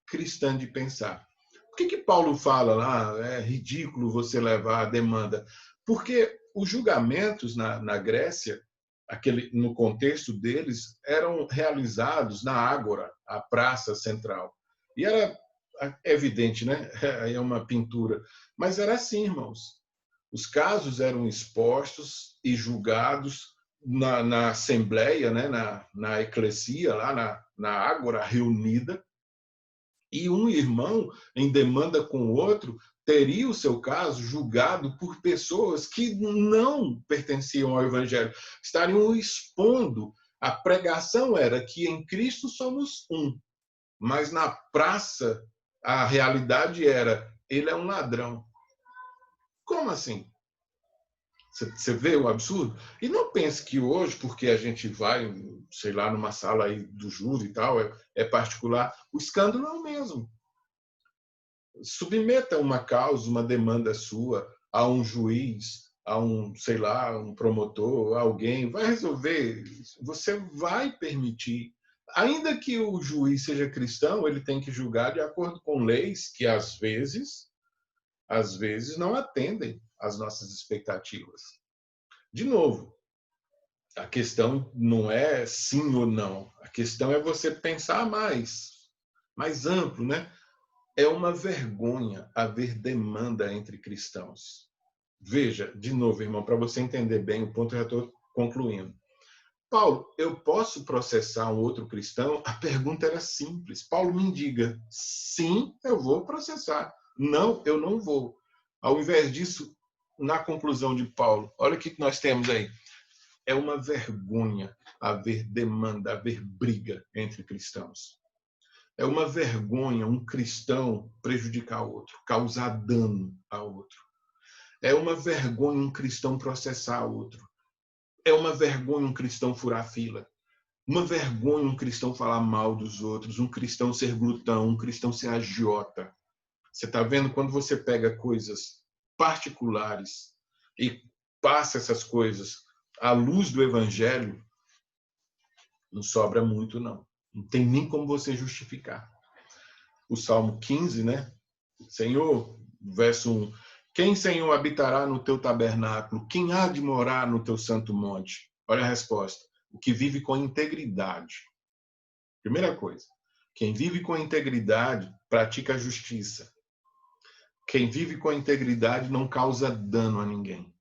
cristã de pensar. Por que Paulo fala lá, é ridículo você levar a demanda? Porque os julgamentos na Grécia, no contexto deles, eram realizados na Ágora, a praça central. E era evidente, né? É uma pintura. Mas era assim, irmãos. Os casos eram expostos e julgados na assembleia, né? na eclesia, lá na Ágora reunida, e um irmão em demanda com o outro teria o seu caso julgado por pessoas que não pertenciam ao evangelho, estariam expondo. A pregação era que em Cristo somos um, mas na praça a realidade era, ele é um ladrão. Como assim? Você vê o absurdo? E não pense que hoje, porque a gente vai, sei lá, numa sala aí do júri e tal, é particular, o escândalo é o mesmo. Submeta uma causa, uma demanda sua a um juiz, a um, sei lá, um promotor, alguém, vai resolver. Você vai permitir. Ainda que o juiz seja cristão, ele tem que julgar de acordo com leis que, às vezes, não atendem às nossas expectativas. De novo, a questão não é sim ou não. A questão é você pensar mais amplo, né? É uma vergonha haver demanda entre cristãos. Veja, de novo, irmão, para você entender bem o ponto, eu já estou concluindo. Paulo, eu posso processar um outro cristão? A pergunta era simples. Paulo me diga, sim, eu vou processar. Não, eu não vou. Ao invés disso, na conclusão de Paulo, olha o que nós temos aí. É uma vergonha haver demanda, haver briga entre cristãos. É uma vergonha um cristão prejudicar outro, causar dano a outro. É uma vergonha um cristão processar outro. É uma vergonha um cristão furar fila. Uma vergonha um cristão falar mal dos outros, um cristão ser glutão, um cristão ser agiota. Você está vendo quando você pega coisas particulares e passa essas coisas à luz do evangelho, não sobra muito, não. Não tem nem como você justificar. O Salmo 15, né? Senhor, verso 1. Quem, Senhor, habitará no teu tabernáculo? Quem há de morar no teu santo monte? Olha a resposta. O que vive com integridade. Primeira coisa. Quem vive com integridade pratica a justiça. Quem vive com integridade não causa dano a ninguém.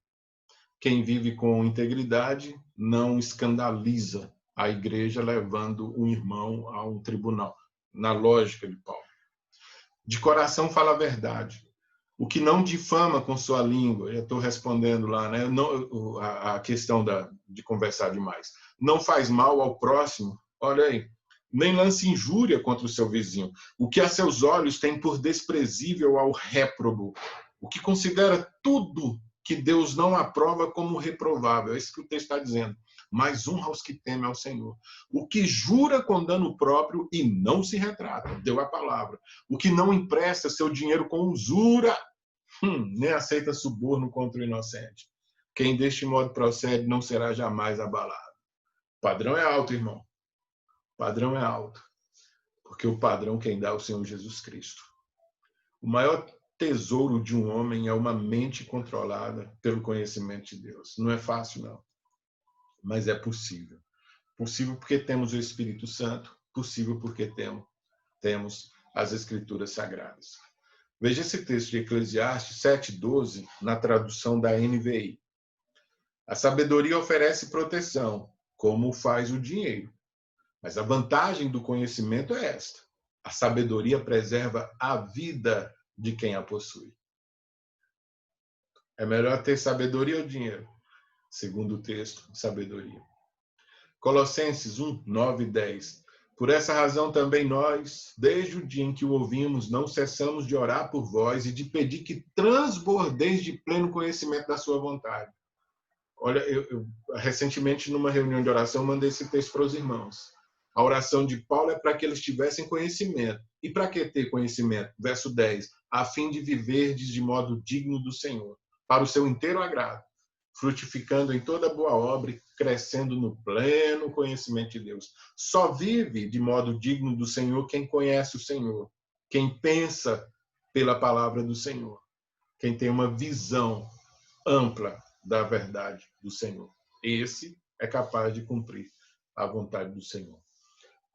Quem vive com integridade não escandaliza a igreja levando um irmão a um tribunal. Na lógica de Paulo. De coração fala a verdade. O que não difama com sua língua, eu estou respondendo lá, né? Não, a questão de conversar demais. Não faz mal ao próximo, olha aí. Nem lance injúria contra o seu vizinho. O que a seus olhos tem por desprezível ao réprobo. O que considera tudo que Deus não aprova como reprovável. É isso que o texto está dizendo. Mas honra aos que temem ao Senhor. O que jura com dano próprio e não se retrata. Deu a palavra. O que não empresta seu dinheiro com usura, nem aceita suborno contra o inocente. Quem deste modo procede não será jamais abalado. O padrão é alto, irmão. O padrão é alto. Porque o padrão quem dá é o Senhor Jesus Cristo. O maior tesouro de um homem é uma mente controlada pelo conhecimento de Deus. Não é fácil, não. Mas é possível. Possível porque temos o Espírito Santo. Possível porque temos as Escrituras Sagradas. Veja esse texto de Eclesiastes 7:12, na tradução da NVI. A sabedoria oferece proteção, como faz o dinheiro. Mas a vantagem do conhecimento é esta: a sabedoria preserva a vida de quem a possui. É melhor ter sabedoria ou dinheiro? Segundo o texto, sabedoria. Colossenses 1, 9 e 10. Por essa razão também nós, desde o dia em que o ouvimos, não cessamos de orar por vós e de pedir que transbordeis de pleno conhecimento da sua vontade. Olha, eu recentemente, numa reunião de oração, mandei esse texto para os irmãos. A oração de Paulo é para que eles tivessem conhecimento. E para que ter conhecimento? Verso 10. A fim de viverdes de modo digno do Senhor, para o seu inteiro agrado, frutificando em toda boa obra e crescendo no pleno conhecimento de Deus. Só vive de modo digno do Senhor quem conhece o Senhor, quem pensa pela palavra do Senhor, quem tem uma visão ampla da verdade do Senhor. Esse é capaz de cumprir a vontade do Senhor.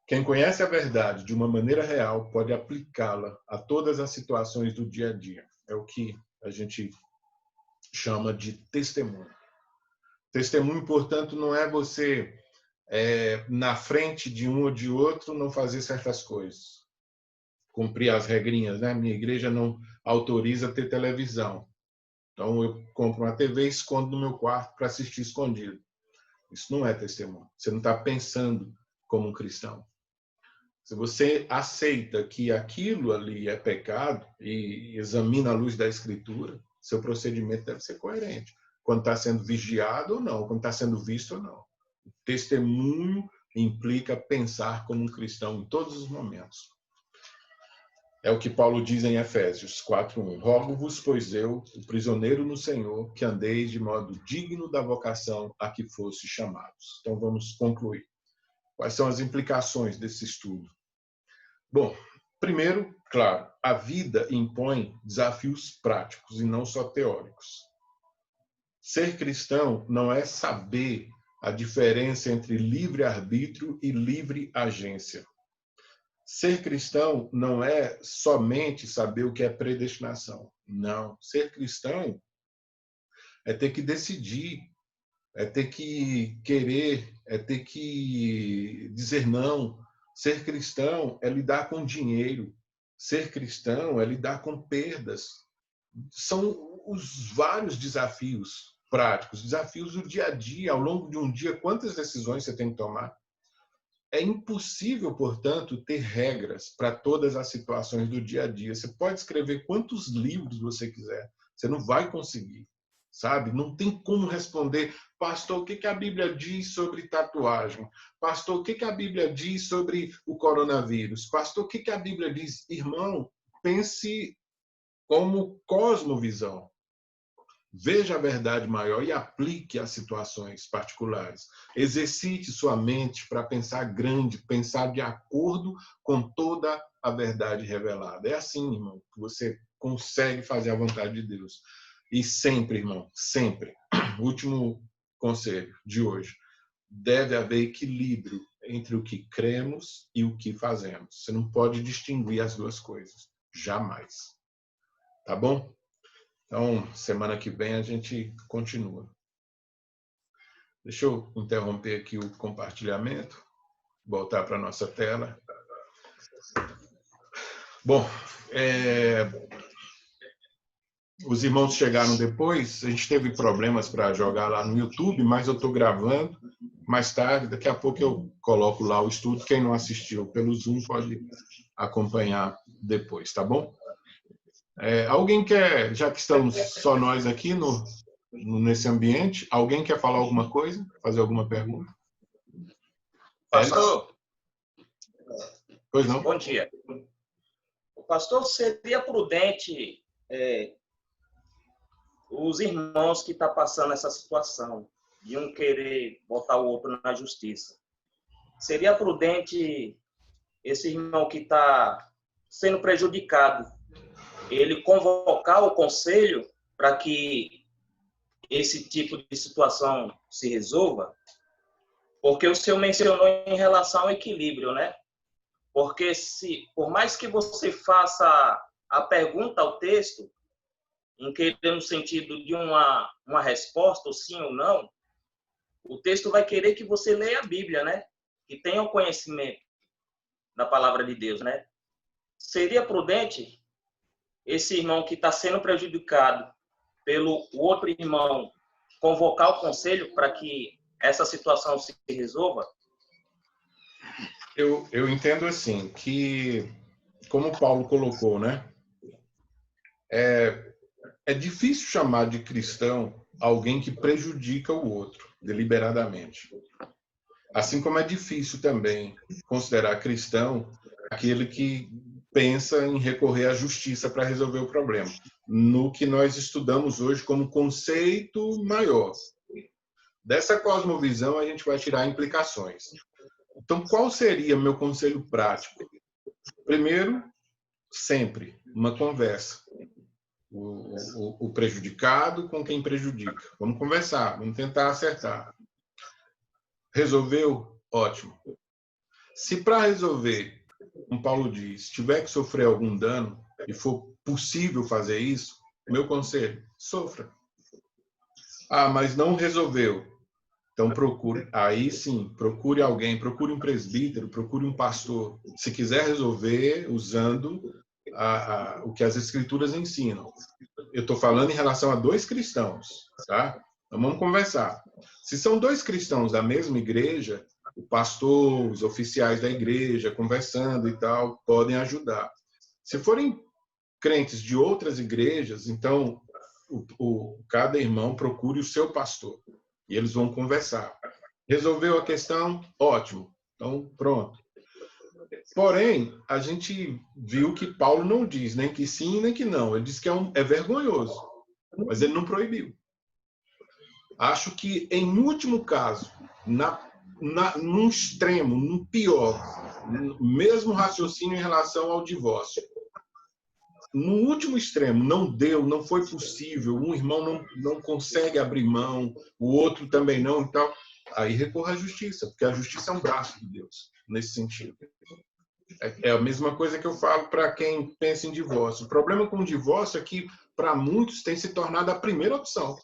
Quem conhece a verdade de uma maneira real pode aplicá-la a todas as situações do dia a dia. É o que a gente chama de testemunho. Testemunho, portanto, não é você, na frente de um ou de outro, não fazer certas coisas. Cumprir as regrinhas, né? Minha igreja não autoriza ter televisão. Então, eu compro uma TV e escondo no meu quarto para assistir escondido. Isso não é testemunho. Você não está pensando como um cristão. Se você aceita que aquilo ali é pecado e examina a luz da Escritura, seu procedimento deve ser coerente. Quando está sendo vigiado ou não, quando está sendo visto ou não. O testemunho implica pensar como um cristão em todos os momentos. É o que Paulo diz em Efésios 4:1. Rogo-vos, pois eu, o prisioneiro no Senhor, que andeis de modo digno da vocação a que fosse chamados. Então vamos concluir. Quais são as implicações desse estudo? Bom, primeiro, claro, a vida impõe desafios práticos e não só teóricos. Ser cristão não é saber a diferença entre livre-arbítrio e livre agência. Ser cristão não é somente saber o que é predestinação. Não. Ser cristão é ter que decidir, é ter que querer, é ter que dizer não. Ser cristão é lidar com dinheiro. Ser cristão é lidar com perdas. São os vários desafios práticos, desafios do dia a dia. Ao longo de um dia, quantas decisões você tem que tomar? É impossível, portanto, ter regras para todas as situações do dia a dia. Você pode escrever quantos livros você quiser, você não vai conseguir, sabe? Não tem como responder, pastor, o que a Bíblia diz sobre tatuagem? Pastor, o que a Bíblia diz sobre o coronavírus? Pastor, o que a Bíblia diz? Irmão, pense como cosmovisão. Veja a verdade maior e aplique às situações particulares. Exercite sua mente para pensar grande, pensar de acordo com toda a verdade revelada. É assim, irmão, que você consegue fazer a vontade de Deus. E sempre, irmão, sempre, último conselho de hoje, deve haver equilíbrio entre o que cremos e o que fazemos. Você não pode distinguir as duas coisas. Jamais. Tá bom? Então, semana que vem a gente continua. Deixa eu interromper aqui o compartilhamento, voltar para a nossa tela. Bom, os irmãos chegaram depois, a gente teve problemas para jogar lá no YouTube, mas eu estou gravando. Mais tarde, daqui a pouco eu coloco lá o estudo. Quem não assistiu pelo Zoom pode acompanhar depois, tá bom? Alguém quer, já que estamos só nós aqui nesse ambiente, alguém quer falar alguma coisa? Fazer alguma pergunta? Pastor? Pois não? Bom dia. Pastor, seria prudente os irmãos que estão passando essa situação de um querer botar o outro na justiça. Seria prudente esse irmão que está sendo prejudicado, ele convocar o conselho para que esse tipo de situação se resolva? Porque o senhor mencionou em relação ao equilíbrio, né? Porque por mais que você faça a pergunta ao texto, em querer no sentido de uma resposta, ou sim ou não, o texto vai querer que você leia a Bíblia, né? Que tenha o conhecimento da palavra de Deus, né? Seria prudente esse irmão que está sendo prejudicado pelo outro irmão convocar o conselho para que essa situação se resolva? Eu entendo assim, que, como o Paulo colocou, né? É difícil chamar de cristão alguém que prejudica o outro deliberadamente. Assim como é difícil também considerar cristão aquele que pensa em recorrer à justiça para resolver o problema, no que nós estudamos hoje como conceito maior. Dessa cosmovisão, a gente vai tirar implicações. Então, qual seria meu conselho prático? Primeiro, sempre uma conversa. O prejudicado com quem prejudica. Vamos conversar, vamos tentar acertar. Resolveu? Ótimo. Se para resolver, como Paulo diz, tiver que sofrer algum dano e for possível fazer isso, meu conselho, sofra. Ah, mas não resolveu. Então procure, aí sim, procure alguém, procure um presbítero, procure um pastor. Se quiser resolver usando o que as escrituras ensinam. Eu estou falando em relação a dois cristãos, tá? Então vamos conversar. Se são dois cristãos da mesma igreja, o pastor, os oficiais da igreja, conversando e tal, podem ajudar. Se forem crentes de outras igrejas, então cada irmão procure o seu pastor e eles vão conversar. Resolveu a questão? Ótimo. Então, pronto. Porém, a gente viu que Paulo não diz nem que sim, nem que não. Ele diz que é vergonhoso, mas ele não proibiu. Acho que, em último caso, num extremo, no pior, mesmo raciocínio em relação ao divórcio, no último extremo, não deu, não foi possível, um irmão não consegue abrir mão, o outro também não, então, aí recorra à justiça, porque a justiça é um braço de Deus, nesse sentido. É a mesma coisa que eu falo para quem pensa em divórcio. O problema com o divórcio é que, para muitos, tem se tornado a primeira opção.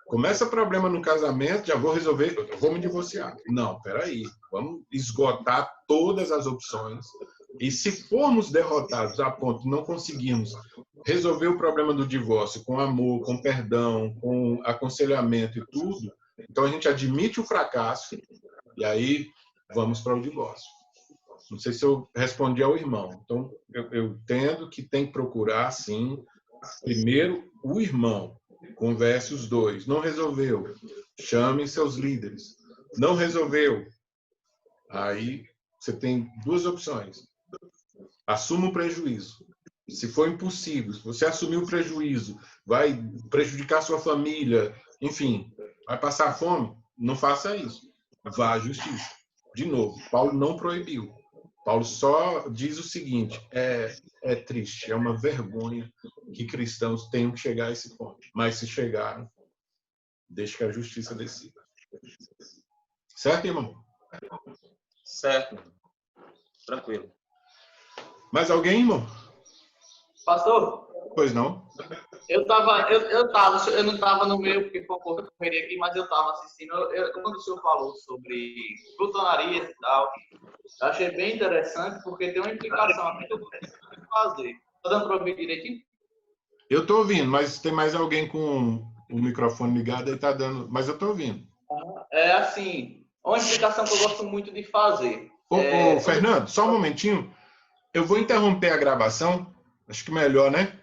Começa problema no casamento, já vou resolver, eu vou me divorciar. Não, peraí, vamos esgotar todas as opções. E se formos derrotados a ponto de não conseguirmos resolver o problema do divórcio com amor, com perdão, com aconselhamento e tudo, então a gente admite o fracasso e aí vamos para o divórcio. Não sei se eu respondi ao irmão. Então, eu entendo que tem que procurar, sim, primeiro o irmão. Converse os dois. Não resolveu? Chame seus líderes. Não resolveu? Aí você tem duas opções. Assuma o prejuízo. Se for impossível, se você assumir o prejuízo, vai prejudicar sua família, enfim, vai passar fome, não faça isso. Vá à justiça. De novo, Paulo não proibiu. Paulo só diz o seguinte, é triste, é uma vergonha que cristãos tenham que chegar a esse ponto. Mas se chegaram, deixe que a justiça decida. Certo, irmão? Certo. Tranquilo. Mais alguém, irmão? Pastor? Pois não? Eu não estava no meio, porque foi um pouco de correria aqui, mas eu estava assistindo. Quando o senhor falou sobre glutonarias e tal, eu achei bem interessante, porque tem uma implicação aqui que eu preciso fazer. Está dando para ouvir direitinho? Eu estou ouvindo, mas tem mais alguém com o microfone ligado aí, está dando. Mas eu estou ouvindo. É assim, uma implicação que eu gosto muito de fazer. Ô, Fernando, só um momentinho. Eu vou interromper a gravação. Acho que melhor, né?